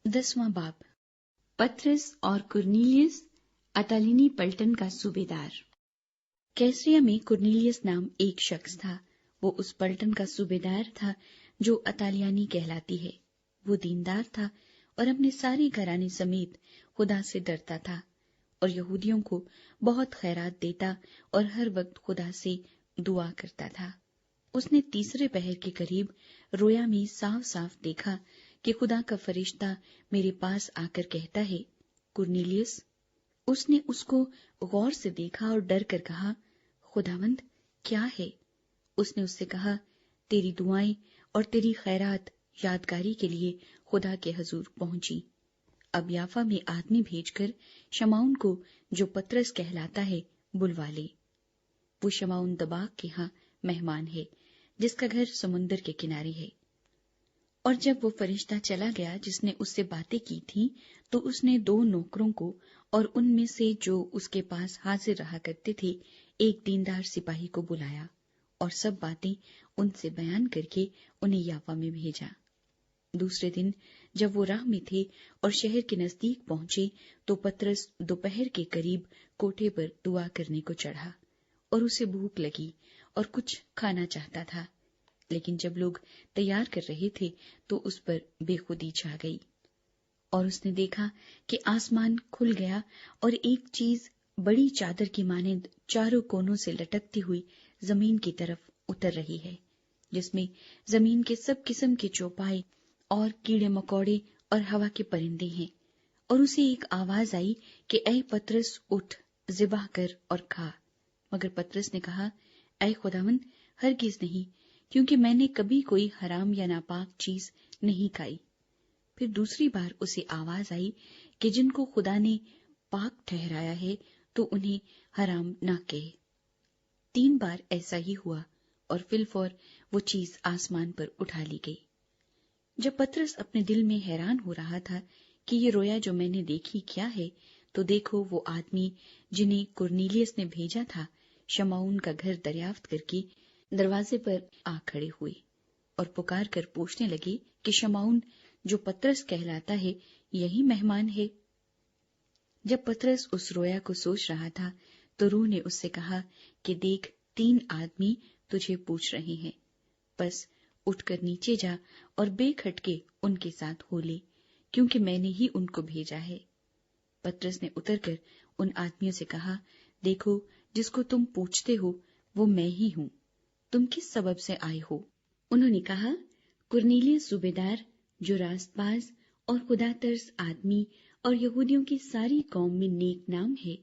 10वां बाब। पतरस और कुरनेलियस अतालिनी पलटन का सूबेदार। कैसरिया में कुरनेलियस नाम एक शख्स था। वो उस पलटन का सूबेदार था जो अतालियानी कहलाती है। वो दीनदार था और अपने सारे घराने समेत खुदा से डरता था और यहूदियों को बहुत खैरात देता और हर वक्त खुदा से दुआ करता था। उसने तीसरे पहर के करीब रोया में साफ साफ देखा कि खुदा का फरिश्ता मेरे पास आकर कहता है, कुरनेलियस। उसने उसको गौर से देखा और डर कर कहा, खुदावंद क्या है? उसने उससे कहा, तेरी दुआएं और तेरी खैरात यादगारी के लिए खुदा के हजूर पहुंची। अब याफा में आदमी भेजकर शमाउन को, जो पतरस कहलाता है, बुलवा ले। वो शमाउन दबाग के यहाँ मेहमान है, जिसका घर समुन्दर के किनारे है। और जब वो फरिश्ता चला गया जिसने उससे बातें की थी, तो उसने 2 नौकरों को और उनमें से जो उसके पास हाजिर रहा करते थे एक दीनदार सिपाही को बुलाया और सब बातें उनसे बयान करके उन्हें याफा में भेजा। दूसरे दिन जब वो राह में थे और शहर के नजदीक पहुंचे, तो पतरस दोपहर के करीब कोठे पर दुआ करने को चढ़ा और उसे भूख लगी और कुछ खाना चाहता था। लेकिन जब लोग तैयार कर रहे थे तो उस पर बेखुदी छा गई और उसने देखा कि आसमान खुल गया और एक चीज बड़ी चादर की मानिंद चारों कोनों से लटकती हुई जमीन की तरफ उतर रही है, जिसमें जमीन के सब किस्म के चौपाए और कीड़े मकोड़े और हवा के परिंदे हैं। और उसे एक आवाज आई कि ऐ पतरस, उठ, ज़िबा कर और खा। मगर पतरस ने कहा, ऐ खुदावंद, हरगिज नहीं, क्योंकि मैंने कभी कोई हराम या नापाक चीज नहीं खाई। फिर दूसरी बार उसे आवाज आई कि जिनको खुदा ने पाक ठहराया है तो उन्हें हराम न कहे। 3 बार ऐसा ही हुआ और फिलफौर वो चीज आसमान पर उठा ली गई। जब पतरस अपने दिल में हैरान हो रहा था कि ये रोया जो मैंने देखी क्या है, तो देखो वो आदमी जिन्हें कुरनेलियस ने भेजा था शमाउन का घर दरियाफ्त करके दरवाजे पर आ खड़े हुए और पुकार कर पूछने लगे कि शमाउन, जो पतरस कहलाता है, यही मेहमान है। जब पतरस उस रोया को सोच रहा था तो रूह ने उससे कहा कि देख, 3 आदमी तुझे पूछ रहे हैं, बस उठकर नीचे जा और बेखटके उनके साथ हो ले, क्योंकि मैंने ही उनको भेजा है। पतरस ने उतरकर उन आदमियों से कहा, देखो, जिसको तुम पूछते हो वो मैं ही हूँ। तुम किस सबब से आए हो? उन्होंने कहा, कुरनेलियस सूबेदार, जो रास्तबाज और खुदा तरस आदमी और यहूदियों की सारी कौम में नेक नाम है,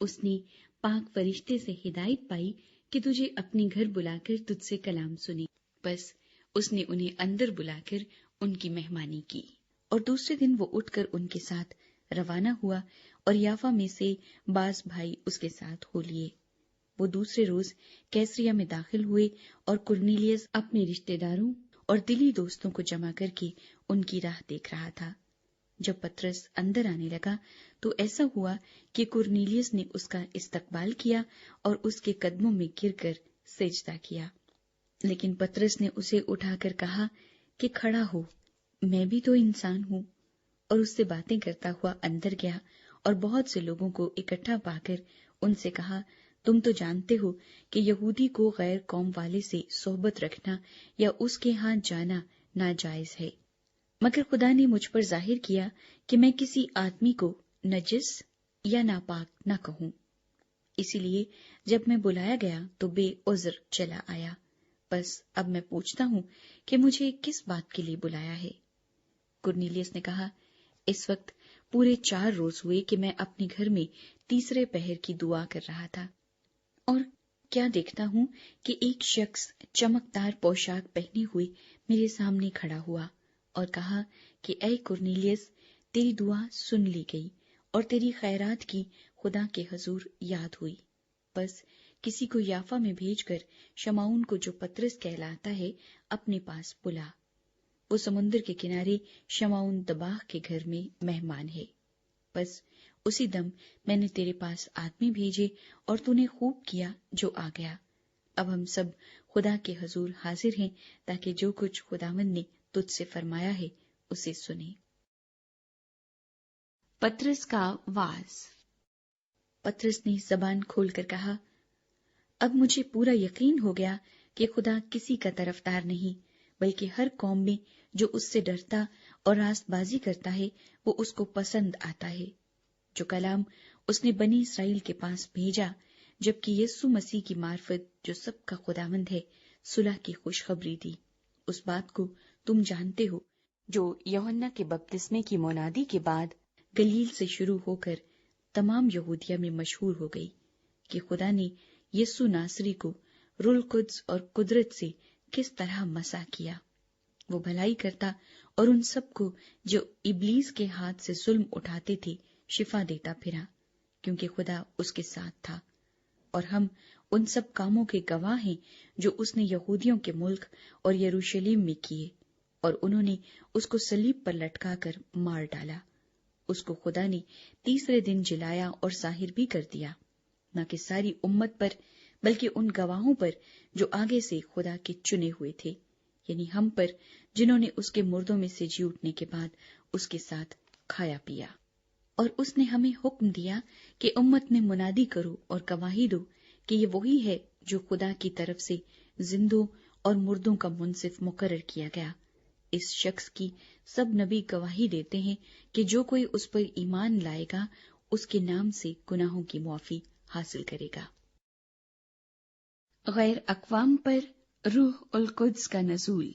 उसने पाक फरिश्ते से हिदायत पाई कि तुझे अपने घर बुलाकर तुझसे कलाम सुने। बस उसने उन्हें अंदर बुलाकर उनकी मेहमानी की और दूसरे दिन वो उठकर उनके साथ रवाना हुआ और याफा में से बास भाई उसके साथ हो लिए। वो दूसरे रोज कैसरिया में दाखिल हुए और कुरनेलियस अपने रिश्तेदारों और दिली दोस्तों को जमा करके उनकी राह देख रहा था। जब पतरस अंदर आने लगा तो ऐसा हुआ कि कुरनेलियस ने उसका इस्तकबाल किया और उसके कदमों में गिरकर सिजदा किया। लेकिन पतरस ने उसे उठाकर कहा कि खड़ा हो, मैं भी तो इंसान हूँ। और उससे बातें करता हुआ अंदर गया और बहुत से लोगों को इकट्ठा पाकर उनसे कहा, तुम तो जानते हो कि यहूदी को गैर कौम वाले से सोहबत रखना या उसके यहाँ जाना नाजायज है, मगर खुदा ने मुझ पर जाहिर किया कि मैं किसी आदमी को नजिस या नापाक न कहूं। इसीलिए जब मैं बुलाया गया तो बेउज़्र चला आया। बस अब मैं पूछता हूँ कि मुझे किस बात के लिए बुलाया है? कुरनेलियस ने कहा, इस वक्त पूरे 4 रोज हुए कि मैं अपने घर में तीसरे पहर की दुआ कर रहा था और क्या देखता हूँ कि एक शख्स चमकदार पोशाक पहने हुए मेरे सामने खड़ा हुआ और कहा कि ऐ कुरनेलियस, तेरी दुआ सुन ली गई और तेरी खैरात की खुदा के हजूर याद हुई। बस किसी को याफा में भेजकर शमाउन को, जो पतरस कहलाता है, अपने पास बुला। वो समुन्दर के किनारे शमाउन दबाग के घर में मेहमान है। बस उसी दम मैंने तेरे पास आदमी भेजे और तूने खूब किया जो आ गया। अब हम सब खुदा के हजूर हाजिर हैं ताकि जो कुछ खुदावंद ने तुझसे फरमाया है उसे सुने। پطرس کا واز۔ پطرس نے زبان کھول کر کہا، اب مجھے پورا یقین ہو گیا کہ خدا کسی کا طرفدار نہیں، بلکہ ہر قوم میں جو اس سے ڈرتا اور راست بازی کرتا ہے وہ اس کو پسند آتا ہے۔ جو کلام اس نے بنی اسرائیل کے پاس بھیجا، جبکہ یسوع مسیح کی معرفت جو سب کا خداوند ہے صلح کی خوشخبری دی، اس بات کو تم جانتے ہو جو یوحنا کے بپتسمے کی منادی کے بعد گلیل سے شروع ہو کر تمام یہودیہ میں مشہور ہو گئی، کہ خدا نے یسوع ناصری کو روح القدس اور قدرت سے کس طرح مسح کیا۔ وہ بھلائی کرتا اور ان سب کو جو ابلیس کے ہاتھ سے ظلم اٹھاتے تھے شفا دیتا پھرا، کیونکہ خدا اس کے ساتھ تھا۔ اور ہم ان سب کاموں کے گواہ ہیں جو اس نے یہودیوں کے ملک اور یروشلم میں کیے، اور انہوں نے اس کو صلیب پر لٹکا کر مار ڈالا۔ اس کو خدا نے تیسرے دن جلایا اور ظاہر بھی کر دیا، نہ کہ ساری امت پر بلکہ ان گواہوں پر جو آگے سے خدا کے چنے ہوئے تھے، یعنی ہم پر جنہوں نے اس کے مردوں میں سے جی اٹھنے کے بعد اس کے ساتھ کھایا پیا۔ اور اس نے ہمیں حکم دیا کہ امت میں منادی کرو اور گواہی دو کہ یہ وہی ہے جو خدا کی طرف سے زندوں اور مردوں کا منصف مقرر کیا گیا۔ اس شخص کی سب نبی گواہی دیتے ہیں کہ جو کوئی اس پر ایمان لائے گا اس کے نام سے گناہوں کی معافی حاصل کرے گا۔ غیر اقوام پر روح القدس کا نزول۔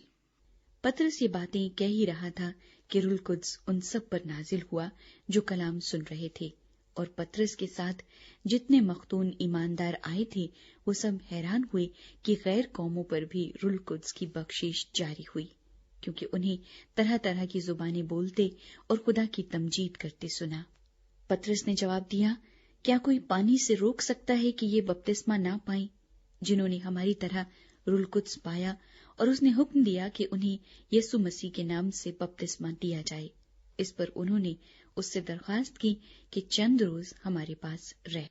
پطرس یہ باتیں کہہ ہی رہا تھا کہ روح القدس ان سب پر نازل ہوا جو کلام سن رہے تھے، اور پطرس کے ساتھ جتنے مختون ایماندار آئے تھے وہ سب حیران ہوئے کہ غیر قوموں پر بھی روح القدس کی بخشش جاری ہوئی، کیونکہ انہیں طرح طرح کی زبانیں بولتے اور خدا کی تمجید کرتے سنا۔ پطرس نے جواب دیا، کیا کوئی پانی سے روک سکتا ہے کہ یہ بپتسمہ نہ پائیں جنہوں نے ہماری طرح روح القدس پایا؟ اور اس نے حکم دیا کہ انہیں یسوع مسیح کے نام سے بپتسمہ دیا جائے۔ اس پر انہوں نے اس سے درخواست کی کہ چند روز ہمارے پاس رہ۔